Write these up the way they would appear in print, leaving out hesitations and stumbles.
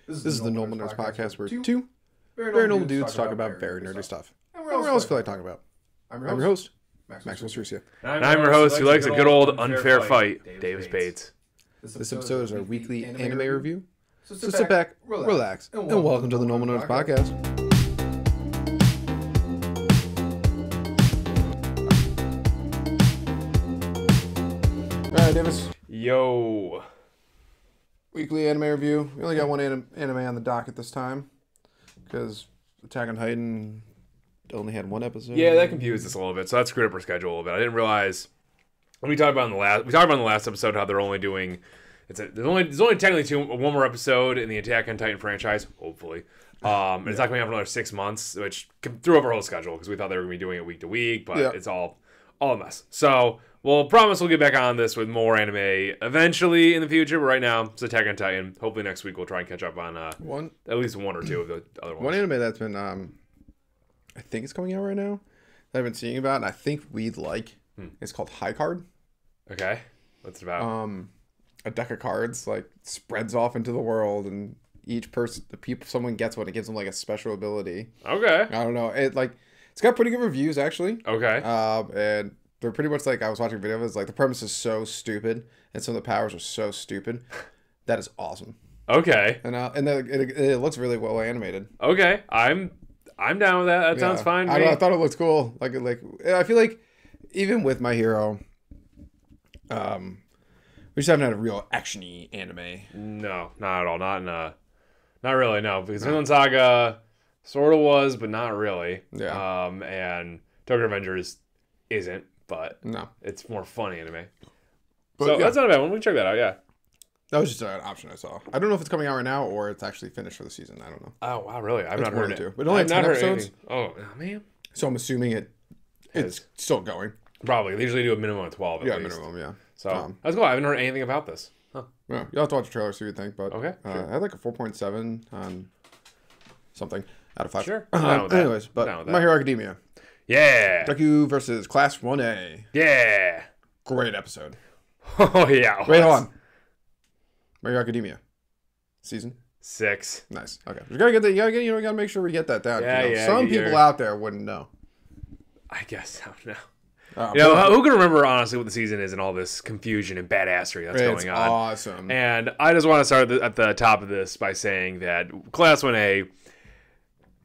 This is the Normal Nerds Podcast where two very normal dudes talk about very nerdy stuff. And we else feel like talking about. I'm your host, Maxwell Cercia. And I'm your host who likes a good old unfair fight, Davis Bates. This episode is our weekly anime review. So sit back, relax, and welcome to the Normal Nerds Podcast. All right, Davis. Yo. Weekly anime review. We only got one anime on the docket this time because Attack on Titan only had one episode. Yeah, that confused us a little bit, so that screwed up our schedule a little bit. I didn't realize when we talked about in the last episode how they're only doing there's only technically one more episode in the Attack on Titan franchise, hopefully. And it's not coming out for another 6 months, which threw up our whole schedule because we thought they were going to be doing it week to week, but it's all a mess. So we'll promise we'll get back on this with more anime eventually in the future, but right now it's Attack on Titan. Hopefully next week we'll try and catch up on at least one or two of the other ones. One anime that's been I think it's coming out right now that I've been seeing about and I think we'd like. It's called High Card. Okay. What's it about? A deck of cards like spreads off into the world and each person someone gets one, it gives them like a special ability. Okay. I don't know. It's got pretty good reviews actually. Okay. And they're pretty much like I was watching a video of it, it's like the premise is so stupid and some of the powers are so stupid. That is awesome. Okay. And it looks really well animated. Okay. I'm down with that. That sounds fine to me. I thought it looked cool. Like I feel like even with My Hero, we just haven't had a real action-y anime. No, not at all. Not really, no. Because Vinland Saga sort of was, but not really. Yeah. And Tokyo Revengers isn't, but no, it's more fun anime. But, so that's not a bad one. We can check that out, yeah. That was just an option I saw. I don't know if it's coming out right now or it's actually finished for the season. I don't know. Oh, wow, really? I've not heard it. But it only had 10 episodes. Oh, man. So I'm assuming it's still going. Probably. They usually do a minimum of 12 at least. Minimum, yeah. So that's cool. I haven't heard anything about this. Huh. Yeah, you'll have to watch the trailer, see what you think. But okay, sure. I had like a 4.7 on something out of 5. Sure. Anyways, but My Hero Academia. Yeah. Deku versus Class 1A. Yeah. Great episode. Oh, yeah. Wait, hold on. My Hero Academia. Season 6. Nice. Okay. You gotta make sure we get that down. Yeah, some people out there wouldn't know. I guess I don't know. Who can remember honestly what the season is and all this confusion and badassery that's going on? Awesome. And I just want to start at the top of this by saying that Class 1A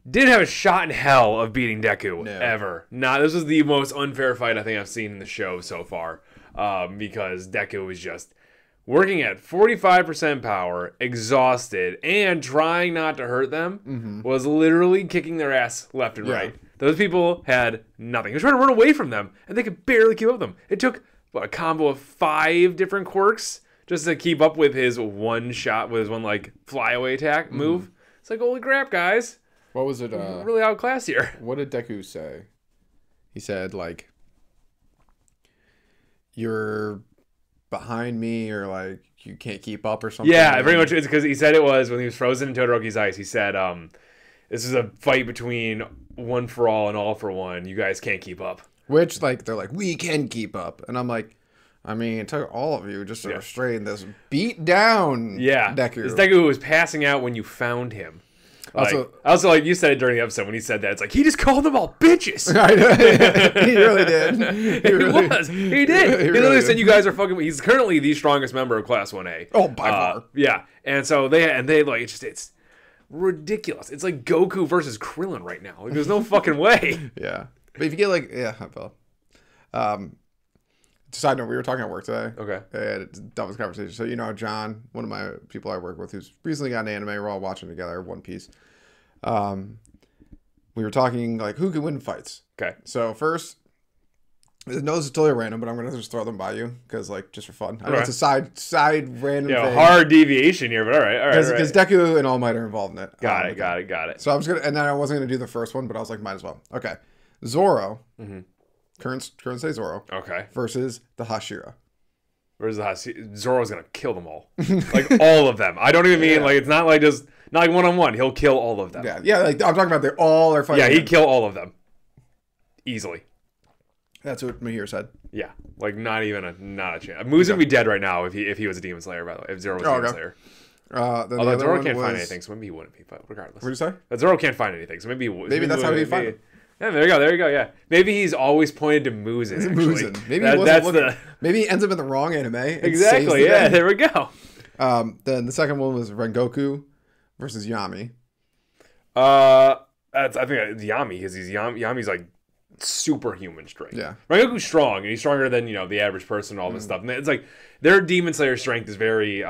didn't have a shot in hell of beating Deku ever. This was the most unfair fight I think I've seen in the show so far, because Deku was just working at 45% power, exhausted, and trying not to hurt them, was literally kicking their ass left and right. Those people had nothing. He was trying to run away from them, and they could barely keep up with them. It took a combo of 5 different quirks just to keep up with his one shot, with his one like flyaway attack move. It's like, holy crap, guys! What was it? Really outclassed here. What did Deku say? He said like, "You're behind me," or like, "You can't keep up," or something. Yeah, pretty much. It's because he said it was when he was frozen in Todoroki's ice. He said, "This is a fight between one for all and all for one. You guys can't keep up." Which, like, they're like, "We can keep up," and I'm like, I mean, it took all of you just to restrain this beat down. Deku. It's Deku who was passing out when you found him. Also, like you said it during the episode when he said that, it's like he just called them all bitches. I know. He really did. He did. He literally said you guys are fucking. He's currently the strongest member of Class 1A. Oh, by far. Yeah, and so they like it's ridiculous. It's like Goku versus Krillin right now. Like, there's no fucking way. Yeah, but if you get like I felt. Side note, we were talking at work today. Okay. It's the dumbest conversation. So, John, one of my people I work with, who's recently got an anime, we're all watching together, One Piece. We were talking, like, who can win fights. Okay. So, first, this is totally random, but I'm going to just throw them by you, because, like, just for fun. I know it's a side random thing. Hard deviation here, but all right. Because Deku and All Might are involved in it. Got it. So, I was going to, and then I wasn't going to do the first one, but I was like, might as well. Okay. Zoro. Current day Zoro. Okay. Versus the Hashira. Zoro's gonna kill them all, like all of them. I don't even mean like it's not like just not like 1-on-1. He'll kill all of them. Yeah. Like I'm talking about they all are fighting. Yeah, he'd kill all of them easily. That's what Mahir said. Yeah, like not a chance. Mu's gonna be dead right now if he was a Demon Slayer. By the way, if Zoro was a Demon Slayer. Then Although the other Zoro one can't was... find anything, so maybe he wouldn't be. But regardless, What did you say? But Zoro can't find anything, so maybe Maybe that's how he find it. Yeah, there you go. There you go. Yeah, maybe he's always pointed to Muzan. Muzan. Maybe he wasn't looking. Maybe he ends up in the wrong anime. Exactly. Yeah. There we go. Then the second one was Rengoku versus Yami. I think it's Yami because Yami's like superhuman strength. Yeah. Rengoku's strong and he's stronger than the average person. And all this stuff. And it's like their Demon Slayer strength is very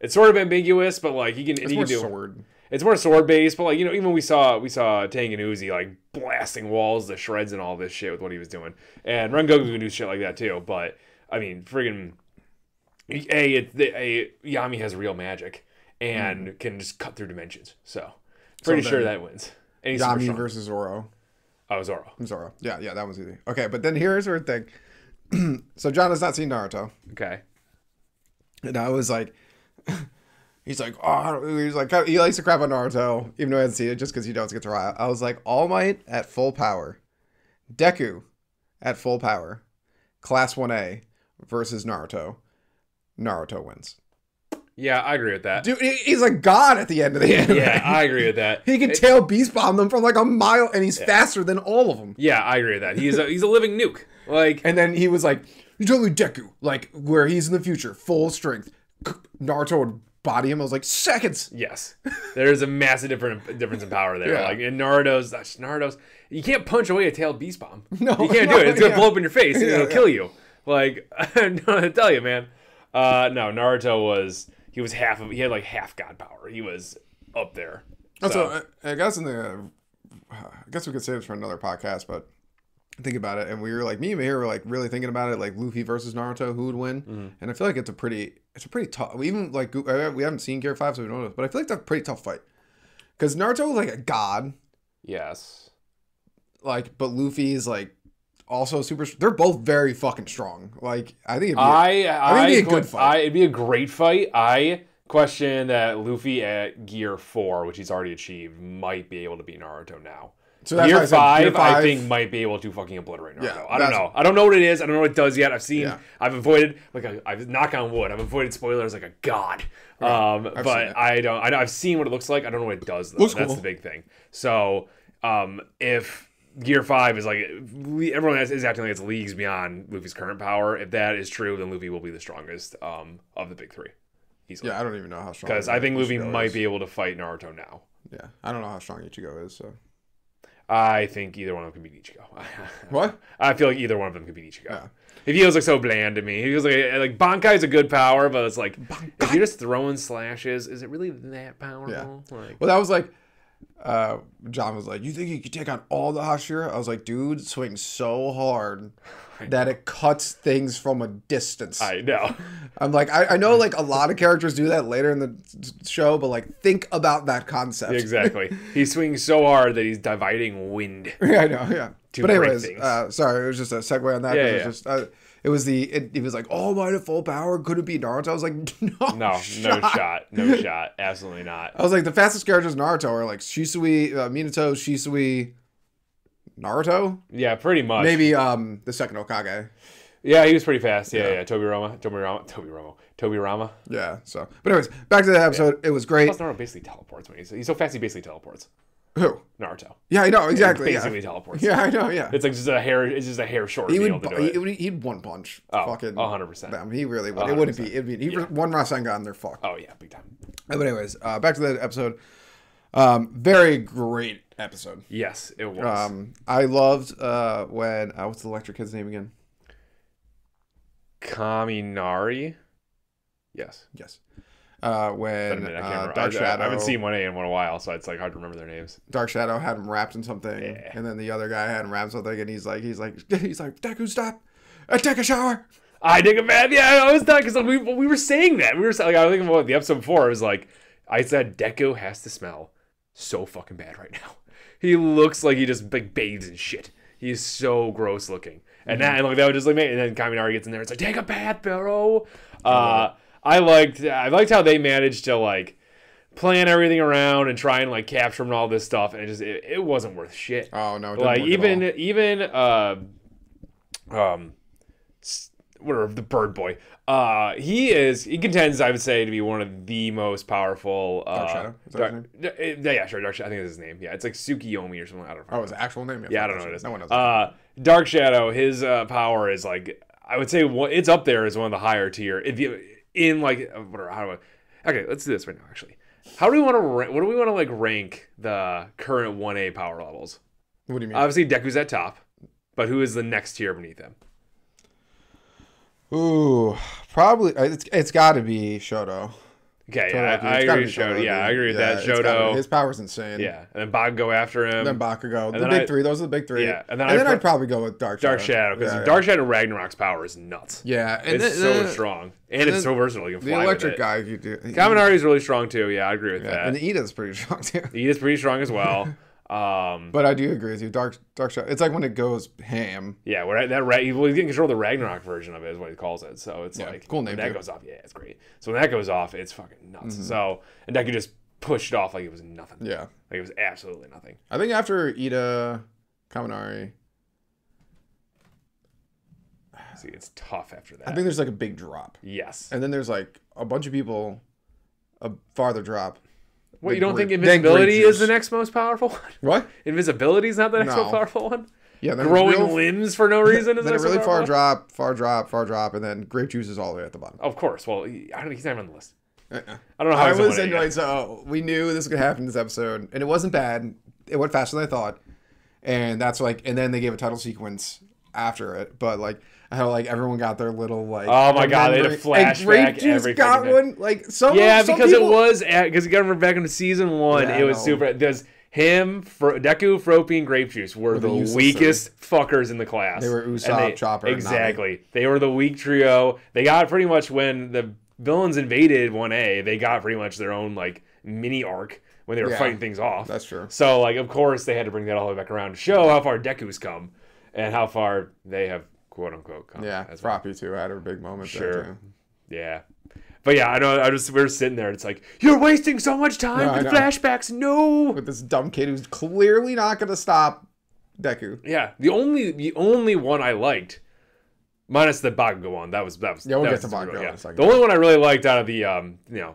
it's sort of ambiguous, but like he can do sword. It's more sword based, but like even we saw Tang and Uzi like blasting walls to shreds and all this shit with what he was doing, and Rengoku can do shit like that too. But I mean, friggin' Yami has real magic and can just cut through dimensions. So pretty sure that wins. And he's Yami versus Zoro. Oh, Zoro. Zoro. Yeah, that was easy. Okay, but then here's where the thing. So John has not seen Naruto. Okay. And I was like. He's like, he likes to crap on Naruto, even though he hasn't seen it, just because he knows it gets right. I was like, All Might at full power, Deku at full power, Class 1A versus Naruto. Naruto wins. Yeah, I agree with that. Dude, he's a god at the end of the anime. Yeah, I agree with that. He can tail beast bomb them from like a mile, and he's faster than all of them. Yeah, I agree with that. He's a living nuke. Like, and then he was like, "You told me Deku, like where he's in the future, full strength." Naruto would body him. I was like, seconds. Yes, there's a massive difference in power there. Yeah. Like in Naruto's, you can't punch away a tailed beast bomb. No, you can't do it. It's gonna blow up in your face. And it'll kill you. Like I don't know what to tell you, man. No, Naruto he had like half god power. He was up there. So I guess I guess we could save this for another podcast, but think about it, and we were like, me and Mahir were like really thinking about it, like Luffy versus Naruto, who would win? And I feel like it's a pretty tough. Even like we haven't seen Gear 5, so we don't know, but I feel like that's a pretty tough fight because Naruto is like a god. Yes. Like, but Luffy is like also super. They're both very fucking strong. Like, I think it'd be a good fight. It'd be a great fight. I question that Luffy at Gear 4, which he's already achieved, might be able to beat Naruto now. So that's Gear 5, I think, might be able to fucking obliterate Naruto. Yeah, I don't know. I don't know what it is. I don't know what it does yet. I've avoided, I've knock on wood, I've avoided spoilers like a god. But I've seen what it looks like. I don't know what it does, though. That's the big thing. So, if Gear 5 is like, everyone is acting like it's leagues beyond Luffy's current power, if that is true, then Luffy will be the strongest of the big three. Easily. Yeah, I don't even know how strong. Because I think Luffy might be able to fight Naruto now. Yeah, I don't know how strong Ichigo is, so. I think either one of them could beat Ichigo. What? I feel like either one of them could beat Ichigo. Yeah. He feels like so bland to me. He feels like Bankai's a good power, but it's like if you're just throwing slashes, is it really that powerful? Yeah. Like, well, that was like John was like, "You think you could take on all the Hashira?" I was like, "Dude, swing so hard that it cuts things from a distance." I know. I'm like, I know like a lot of characters do that later in the show, but like think about that concept. Exactly. He swings so hard that he's dividing wind. Yeah, I know. Yeah. But anyways, sorry, it was just a segue on that. Yeah, it was just it was he was like, "All Might at full power, could it be Naruto?" I was like, no shot, absolutely not. I was like, the fastest characters in Naruto are like Shisui, Minato, Shisui, Naruto. Yeah, pretty much. Maybe the second Hokage. Yeah, he was pretty fast. Yeah. Tobirama. Yeah. So, but anyways, back to the episode. Yeah. It was great. Plus, Naruto basically teleports when he's so fast. He basically teleports. Who? Naruto. Yeah, I know exactly. He basically teleports. Yeah, I know. Yeah. It's like just a hair. It's just a hair short. He'd one punch. Oh, fucking 100%. Them. He really would. 100%. It wouldn't be. It'd be. One Rasengan, they're fucked. Oh yeah, big time. But anyways, back to the episode. Very great episode. Yes, it was. I loved when what's the electric kid's name again? Kaminari. Yes. When Dark Shadow, I haven't seen 1A in a while, so it's like hard to remember their names. Dark Shadow had him wrapped in something, and then the other guy had him wrapped in something, and he's like, Deku, stop! Take a shower. I take a bath. Yeah, I was done because we were saying that. We were like, I was thinking about the episode before. It was like I said, Deku has to smell so fucking bad right now. He looks like he just like bathes in shit. He's so gross looking, and that would just like me. And then Kaminari gets in there. It's like, take a bath, bro. I liked how they managed to like plan everything around and try and like capture him and all this stuff, and it wasn't worth shit. Oh no, it like didn't work whatever, the Bird Boy. He contends, I would say, to be one of the most powerful. Dark Shadow. Is that his name? Yeah, sure. Dark Shadow. I think that's his name. Yeah, it's like Tsukiyomi or something. I don't know. Oh, his actual name? Yeah, I don't know what it is. No one knows. Dark Shadow. His power is like, I would say it's up there as one of the higher tier. If you in like whatever, how do I? Okay, let's do this right now. Actually, how do we want to rank? What do we want to like rank the current 1A power levels? What do you mean? Obviously, Deku's at top, but who is the next tier beneath him? Ooh, probably it's got to be Shoto. Okay, yeah, I agree with Shoto. Yeah, I agree with that. Shoto. His power's insane. Yeah, and then Bakugo after him. And then Bakugo. The big three. Those are the big three. Yeah, and then I'd probably go with Dark Shadow. Dark Shadow, because Dark Shadow Ragnarok's power is nuts. Yeah, and it's so strong, and it's so versatile. You can fly the electric with it. guy, you do. Kaminari's really strong too. Yeah, I agree with that. And Ida's pretty strong too. Ida's pretty strong as well. But I do agree with you. Dark Shadow. It's like when it goes ham. Yeah, where he's getting control of the Ragnarok version of it is what he calls it. So it's like cool name. When that goes off, yeah, it's great. So when that goes off, it's fucking nuts. Mm-hmm. So and Deku just pushed it off like it was nothing. Yeah, like it was absolutely nothing. I think after Ida, Kaminari. See, it's tough after that. I think there's like a big drop. Yes, and then there's like a bunch of people, a farther drop. What, you don't think invisibility is the next most powerful one? What? Invisibility is not the next most powerful one? Yeah. Growing limbs for no reason is then a really far drop, and then grape juice is all the way at the bottom. Of course. Well, he's not even on the list. I don't know how I was annoyed. So we knew this could happen in this episode, and it wasn't bad. It went faster than I thought, and that's like, and then they gave a title sequence after it, but like. How like everyone got their little like oh my god they had a flashback grape juice got one like some yeah some because people... it was because you got to remember back into season 1 it was super there's him Deku, Froppy, and Grape Juice were the weakest fuckers in the class. They were Usopp, Chopper, exactly and they were the weak trio. They got pretty much when the villains invaded 1A they got pretty much their own like mini arc when they were fighting things off. That's true. So like of course they had to bring that all the way back around to show how far Deku's come and how far they have quote unquote come. Yeah, Froppy too had a big moment there too. Yeah. But yeah, I know we were sitting there, it's like, you're wasting so much time with flashbacks, no! With this dumb kid who's clearly not gonna stop Deku. Yeah. The only one I liked, minus the Bakugo one, that was yeah, we'll get to Bakugo in a second. The only one I really liked out of the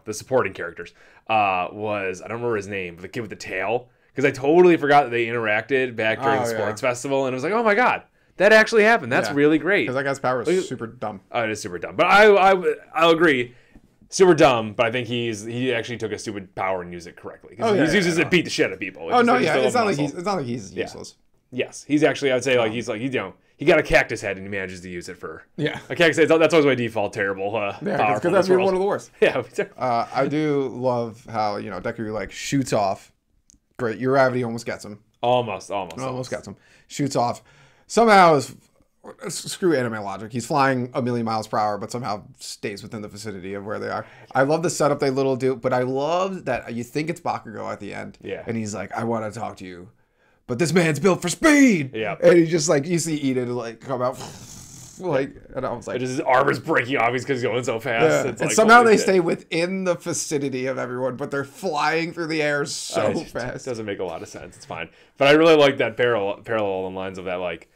the supporting characters was I don't remember his name, but the kid with the tail. Because I totally forgot that they interacted back during the sports festival, and it was like, oh my god. That actually happened. That's really great. Because that guy's power is super dumb. Oh, it is super dumb. But I'll agree. Super dumb, but I think he actually took a stupid power and used it correctly. He uses it to beat the shit out of people. It's not like he's useless. Yes. He's actually, I would say, he's like, he got a cactus head and he manages to use it for... Yeah. A cactus head, that's always my default terrible power. Yeah, because that's one of the worst. Yeah. I do love how, Deku, like, shoots off. Great. Your gravity almost gets him. Almost gets him. Shoots off. Somehow screw anime logic. He's flying 1,000,000 miles per hour, but somehow stays within the vicinity of where they are. I love the setup they do, but I love that you think it's Bakugo at the end. Yeah. And he's like, I want to talk to you, but this man's built for speed. Yeah. And he just like, you see Ida like come out, like, and I was like, his arm is breaking off because he's going so fast. Yeah. It's and somehow they stay within the vicinity of everyone, but they're flying through the air so fast. It doesn't make a lot of sense. It's fine. But I really like that parallel in lines of that, like,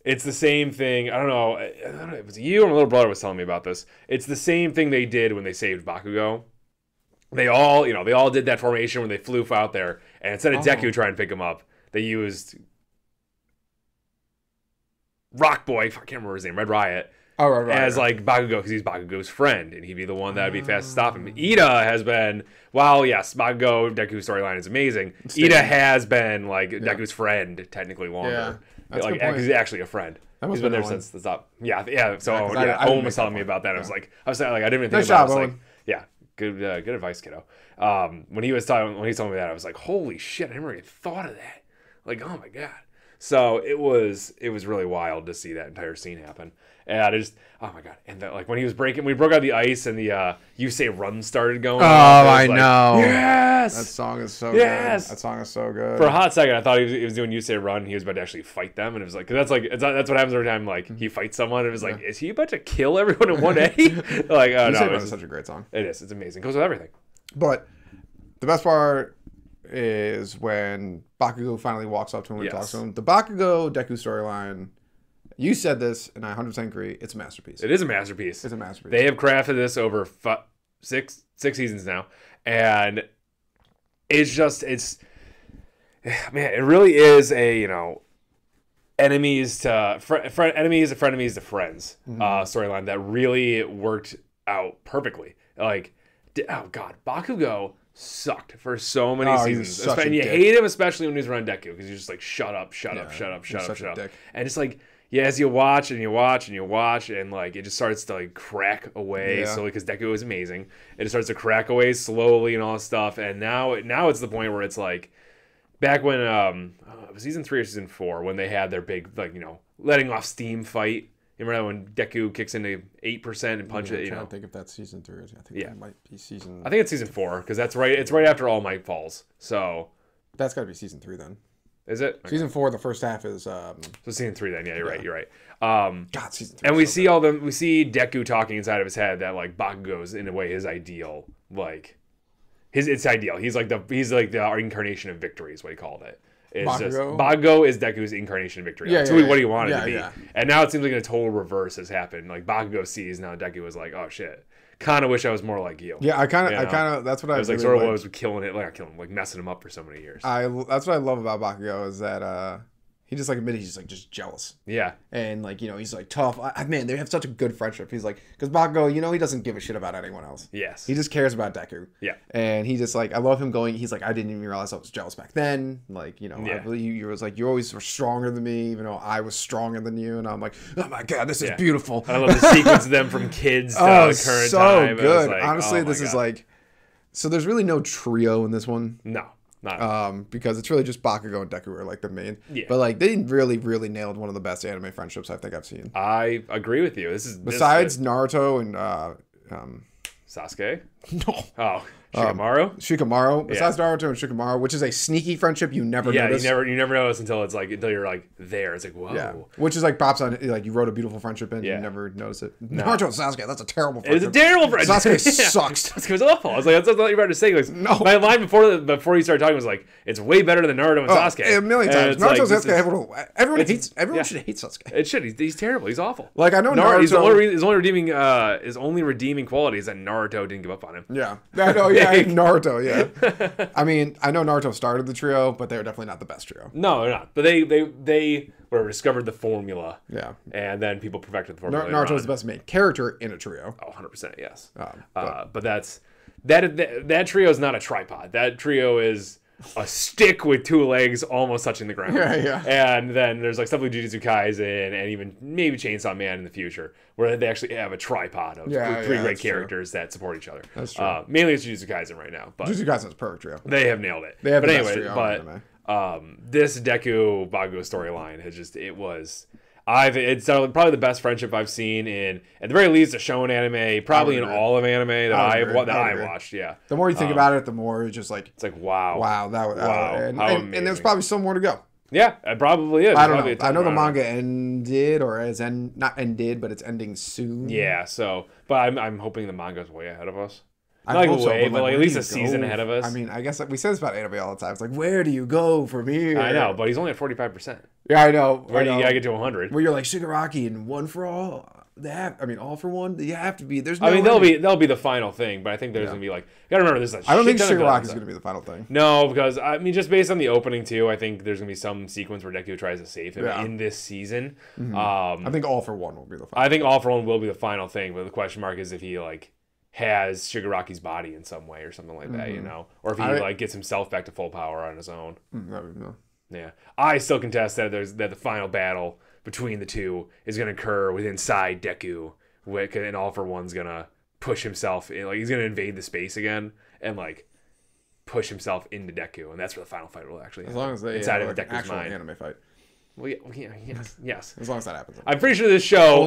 it's the same thing. I don't know. It was you or my little brother was telling me about this. It's the same thing they did when they saved Bakugo. They all did that formation when they flew out there, and instead of Deku trying to pick him up, they used Rock Boy. I can't remember his name. Red Riot. Oh, right. As like Bakugo, because he's Bakugo's friend, and he'd be the one that'd be fast to stop him. Ida has been, while yes, Bakugo Deku's storyline is amazing. Ida has been like Deku's friend technically longer. Yeah. That's like he's actually a friend. He's been there since the top. Yeah. So Owen was telling me about that. I was like, I didn't even think about it. I was like, yeah, good advice, kiddo. When he told me that, I was like, holy shit, I never even thought of that. Like, oh my god. So it was really wild to see that entire scene happen. And I just, oh my god! And like when we broke out the ice and the "You Say Run" started going. Oh, I know. Yes, that song is so good. That song is so good. For a hot second, I thought he was doing "You Say Run." And he was about to actually fight them, and it was like, cause that's what happens every time like he fights someone. It was like, is he about to kill everyone in 1A? Like, oh no, it's such a great song. It is. It's amazing. It goes with everything. But the best part is when Bakugo finally walks up to him and talks to him. The Bakugo Deku storyline You said this, and I 100% agree. It's a masterpiece. It is a masterpiece. It's a masterpiece. They have crafted this over six seasons now, and it's man, it really is a enemies to enemies to frenemies to friends storyline that really worked out perfectly. Like, oh god, Bakugo sucked for so many seasons, and you hate him especially when he's around Deku because he's just like shut up, and it's like. Yeah, as you watch and you watch and you watch, and like it just starts to like crack away slowly because Deku is amazing. It starts to crack away slowly and all this stuff, and now it's the point where it's like back when season 3 or season 4 when they had their big letting off steam fight. You remember when Deku kicks into 8% and punches it? I don't think if that's season 3. I think it might be season. I think it's season 4 because that's right. It's right after All Might falls. So that's got to be season 3 then. Is it? Okay. Season 4, the first half is so season 3 then. Yeah, you're right. God, season 3. And we see we see Deku talking inside of his head that like Bakugo's in a way his ideal, like it's ideal. He's like the incarnation of victory is what he called it. Bakugo is Deku's incarnation of victory. That's really what he wanted to be. Yeah. And now it seems like a total reverse has happened. Like Bakugo sees now Deku was like, oh shit. Kind of wish I was more like you. Yeah, I kind of. That's what I was like. Sort of was killing it, like messing him up for so many years. That's what I love about Bakugo is that he just like admitted he's like just jealous. Yeah, and like he's like tough. Man, they have such a good friendship. He's like because Bakugo, he doesn't give a shit about anyone else. Yes, he just cares about Deku. Yeah, and he just like I love him going. He's like I didn't even realize I was jealous back then. Like I believe you was like you always were stronger than me, even though I was stronger than you. And I'm like oh my god, this is beautiful. I love the sequence of them from kids to the current time. So good. Like, honestly, this is like so. There's really no trio in this one. No. Because it's really just Bakugo and Deku are like the main. Yeah. But like they really, really nailed one of the best anime friendships I think I've seen. I agree with you. Besides Naruto and Sasuke? No. Oh. Shikamaru? Besides Naruto and Shikamaru, which is a sneaky friendship you never notice. you never notice until you're like there. It's like whoa. Yeah. Which is like props on like you wrote a beautiful friendship and you never notice it. No. Naruto and Sasuke, that's a terrible friendship. It's a terrible friendship. Sasuke sucks. Sasuke was awful. I was like, that's what you're about to say. Like, no. My line before you started talking was like, it's way better than Naruto and Sasuke. A million times. Naruto and Sasuke, everyone should hate Sasuke. It should. He's terrible. He's awful. Like I know Naruto. His only redeeming quality is that Naruto didn't give up on him. Yeah. I know. Yeah. Naruto. Yeah. I mean, I know Naruto started the trio, but they're definitely not the best trio. No, they're not. But they discovered the formula. Yeah. And then people perfected the formula. Naruto's the best main character in a trio. Oh, 100%, yes. But that trio is not a tripod. That trio is a stick with two legs almost touching the ground. Yeah. And then there's like stuff like Jujutsu Kaisen and even maybe Chainsaw Man in the future where they actually have a tripod of three great characters that support each other. That's true. Mainly it's Jujutsu Kaisen right now. But Jujutsu Kaisen's perfect trio. They have nailed it. They have this Deku Bakugo storyline it's probably the best friendship I've seen in, at the very least, a shonen anime, probably in all of anime that I watched. Yeah. The more you think about it, the more it's just like it's like wow, and there's probably some more to go. Yeah, it probably is. I don't know. I know the manga ended, or not ended, but it's ending soon. Yeah. So, but I'm hoping the manga's way ahead of us. But at least a season ahead of us. I mean, I guess we say this about anime all the time. It's like, where do you go from here? I know, but he's only at 45%. Yeah, I know. Where do you gotta get to 100? Where you're like Shigaraki and One for All. All for one. You have to be. There's no. I mean, they'll be the final thing, but I think there's gonna be like. You gotta remember, there's I don't think Shigaraki's gonna be the final thing. No, because I mean, just based on the opening too, I think there's gonna be some sequence where Deku tries to save him in this season. Mm-hmm. I think All for One will be the final. I think All for One will be the final thing, but the question mark is if he like has Shigaraki's body in some way or something like that, or if he gets himself back to full power on his own. Yeah, I still contest that the final battle between the two is going to occur inside Deku, and All for One's going to push himself in, like he's going to invade the space again and like push himself into Deku, and that's where the final fight will actually happen. As long as they inside of Deku's actual mind. Anime fight. Well, yes. As long as that happens. I'm pretty sure this show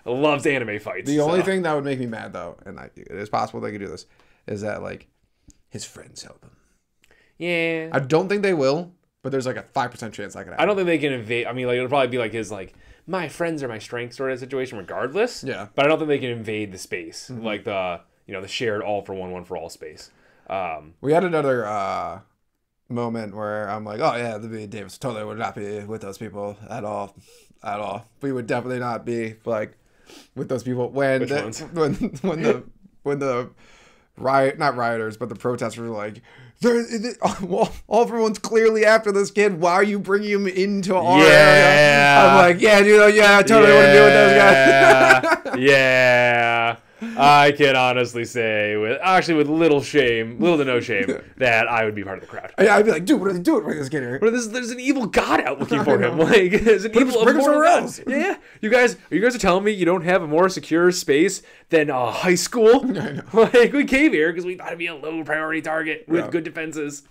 loves anime fights. The only thing that would make me mad, though, and it is possible they could do this, is that like his friends help him. Yeah. I don't think they will, but there's like a 5% chance that could happen. I don't think they can invade. I mean, like it'll probably be like his like my friends are my strength sort of situation, regardless. Yeah. But I don't think they can invade the space like the shared all for one for all space. We had another moment where I'm like, oh yeah, the Davis totally would not be with those people at all. We would definitely not be like with those people when when the not rioters, but the protesters were like, well, everyone's clearly after this kid. Why are you bringing him into our area? I'm like, yeah, dude, yeah, I totally want to be with those guys. Yeah. I can honestly say, with little to no shame, that I would be part of the crowd. Yeah, I'd be like, dude, what are they doing? Bring this kid here. But there's an evil god out looking for him. Like, there's an evil somewhere else. Yeah, you guys are telling me you don't have a more secure space than a high school? I know. Like, we came here because we thought it'd be a low priority target with good defenses.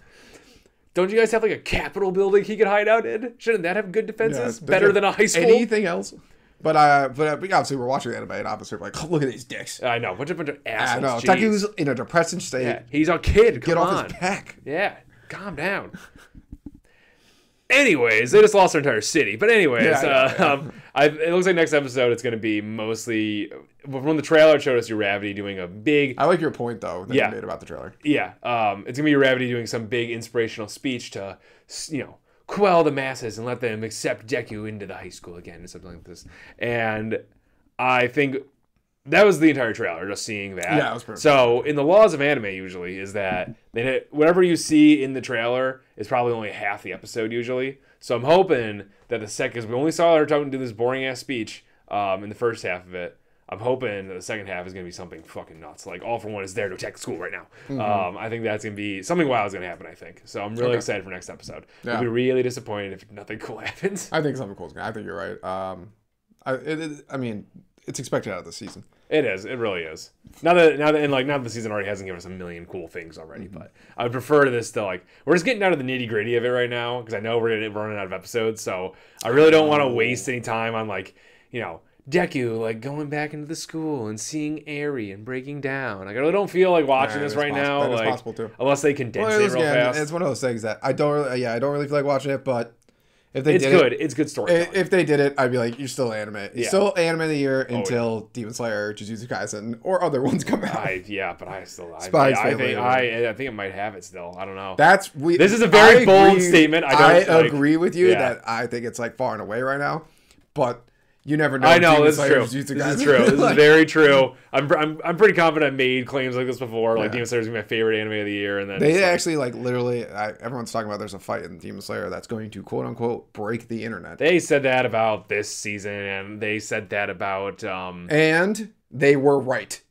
Don't you guys have like a Capitol building he could hide out in? Shouldn't that have good defenses? Better than a high school? Anything else? But obviously we're watching anime, and obviously we're like, oh, look at these dicks. I know, bunch of assholes. I know. Taku's in a depressing state. Yeah, he's a kid. Get off his back. Yeah, calm down. Anyways, they just lost their entire city. But anyways, it looks like next episode it's going to be mostly from the trailer. It showed us Uravity doing a big. I like your point though that you made about the trailer. Yeah, it's going to be Uravity doing some big inspirational speech to, quell the masses and let them accept Deku into the high school again or something like this. And I think that was the entire trailer, just seeing that. Yeah, it was perfect. So in the laws of anime usually is that whatever you see in the trailer is probably only half the episode usually. So I'm hoping that because we only saw her talking to this boring ass speech in the first half of it. I'm hoping that the second half is going to be something fucking nuts. Like, All for One is there to attack the school right now. Mm-hmm. I think that's going to be something wild is going to happen, I think. So I'm really excited for next episode. Yeah. I'll be really disappointed if nothing cool happens. I think something cool is going to happen. I think you're right. I mean, it's expected out of the season. It is. It really is. Now that the season already hasn't given us a million cool things already, but I would prefer this to we're just getting down to the nitty gritty of it right now because I know we're running out of episodes. So I really don't want to waste any time on Deku going back into the school and seeing Eri and breaking down. I really don't feel like watching this right now. That is possible too. Unless they condense it real fast. It's one of those things that I don't really feel like watching it, but if they it's good storytelling. If they did it, I'd be like, you're still anime. You're still anime of the year until Demon Slayer, Jujutsu Kaisen, or other ones come out. But I think it might have it still. I don't know. This is a very bold statement. I agree with you that I think it's far and away right now, but. You never know. I know, this is true. This is true. This is very true. I'm pretty confident I made claims like this before. Demon Slayer is my favorite anime of the year, and then they actually literally. Everyone's talking about there's a fight in Demon Slayer that's going to quote unquote break the internet. They said that about this season, and they said that about. And they were right.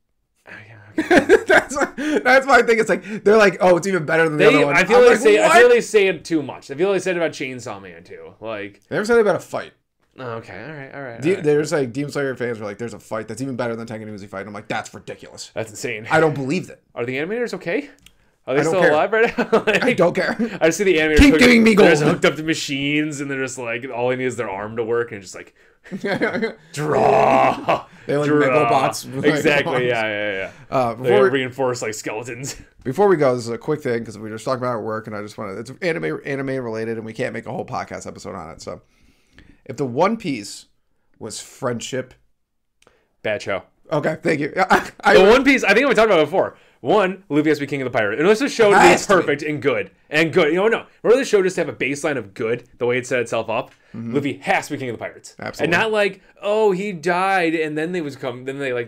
That's why I think it's they're like, oh, it's even better than the other one. I feel they say it too much. I feel they said it about Chainsaw Man too. They never said it about a fight. Oh, okay, all right. There's Demon Slayer fans are like, there's a fight that's even better than Tengen Uzi fight. And I'm like, that's ridiculous. That's insane. I don't believe that. Are the animators okay? Are they still alive right now? I don't care. I just see the animators. Keep giving me gold. They're hooked up to machines, and they're just all they need is their arm to work, and just draw. They Megabots. Exactly. Yeah. They reinforce skeletons. Before we go, this is a quick thing because we were just talking about our work, and I just want to. It's anime related, and we can't make a whole podcast episode on it, so. If the One Piece was friendship, bad show. Okay, thank you. The One Piece, I think we talked about it before. One, Luffy has to be king of the pirate. And this was shown to be perfect and good. No. Remember the show just to have a baseline of good, the way it set itself up? Mm-hmm. Luffy has to be king of the pirates. Absolutely. And not he died, and then they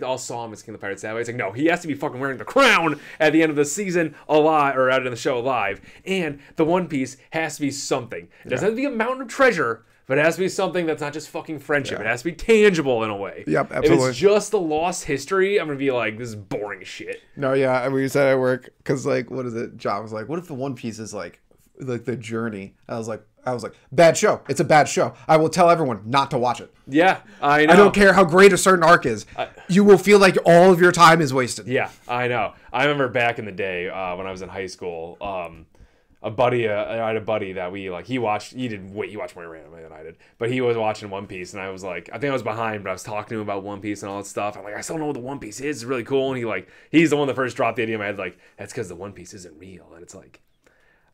all saw him as king of the pirates that way. It's no, he has to be fucking wearing the crown at the end of the season alive, or out of the show alive. And the One Piece has to be something. It doesn't have to be a mountain of treasure. But it has to be something that's not just fucking friendship. Yeah. It has to be tangible in a way. Yep, absolutely. If it's just the lost history, I'm going to be like, this is boring as shit. No, yeah. We said at work, because, what is it? John was like, what if the One Piece is, the journey? I was like, bad show. It's a bad show. I will tell everyone not to watch it. Yeah, I know. I don't care how great a certain arc is. You will feel like all of your time is wasted. Yeah, I know. I remember back in the day when I was in high school, I had a buddy that he watched more anime than I did, but he was watching One Piece, and I was I think I was behind, but I was talking to him about One Piece and all that stuff. I'm I still don't know what the One Piece is. It's really cool, and he's the one that first dropped the idea in my head, that's because the One Piece isn't real, and it's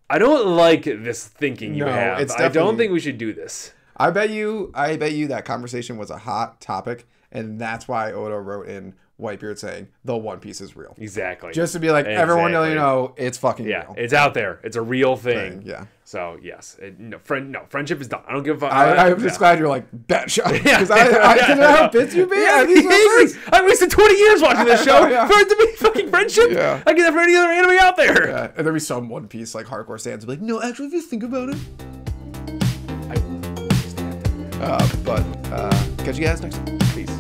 I don't like this thinking you have. I don't think we should do this. I bet you that conversation was a hot topic, and that's why Oda wrote in Whitebeard saying the One Piece is real. Exactly. Just to be like, everyone know it's fucking real. It's out there. It's a real thing. Yeah. So yes, friendship is done. I don't give a fuck. I'm just glad you're like bet shot because I can know how bits you be. I wasted 20 years watching this show for it to be fucking friendship. Yeah. I get that for any other anime out there. Yeah. And there'll be some One Piece like hardcore fans be like, no, actually, if you think about it. Catch you guys next time. Peace.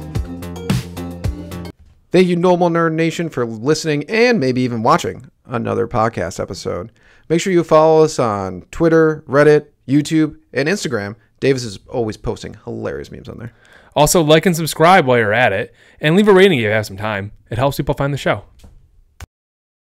Thank you, Normal Nerd Nation, for listening and maybe even watching another podcast episode. Make sure you follow us on Twitter, Reddit, YouTube, and Instagram. Davis is always posting hilarious memes on there. Also, like and subscribe while you're at it, and leave a rating if you have some time. It helps people find the show.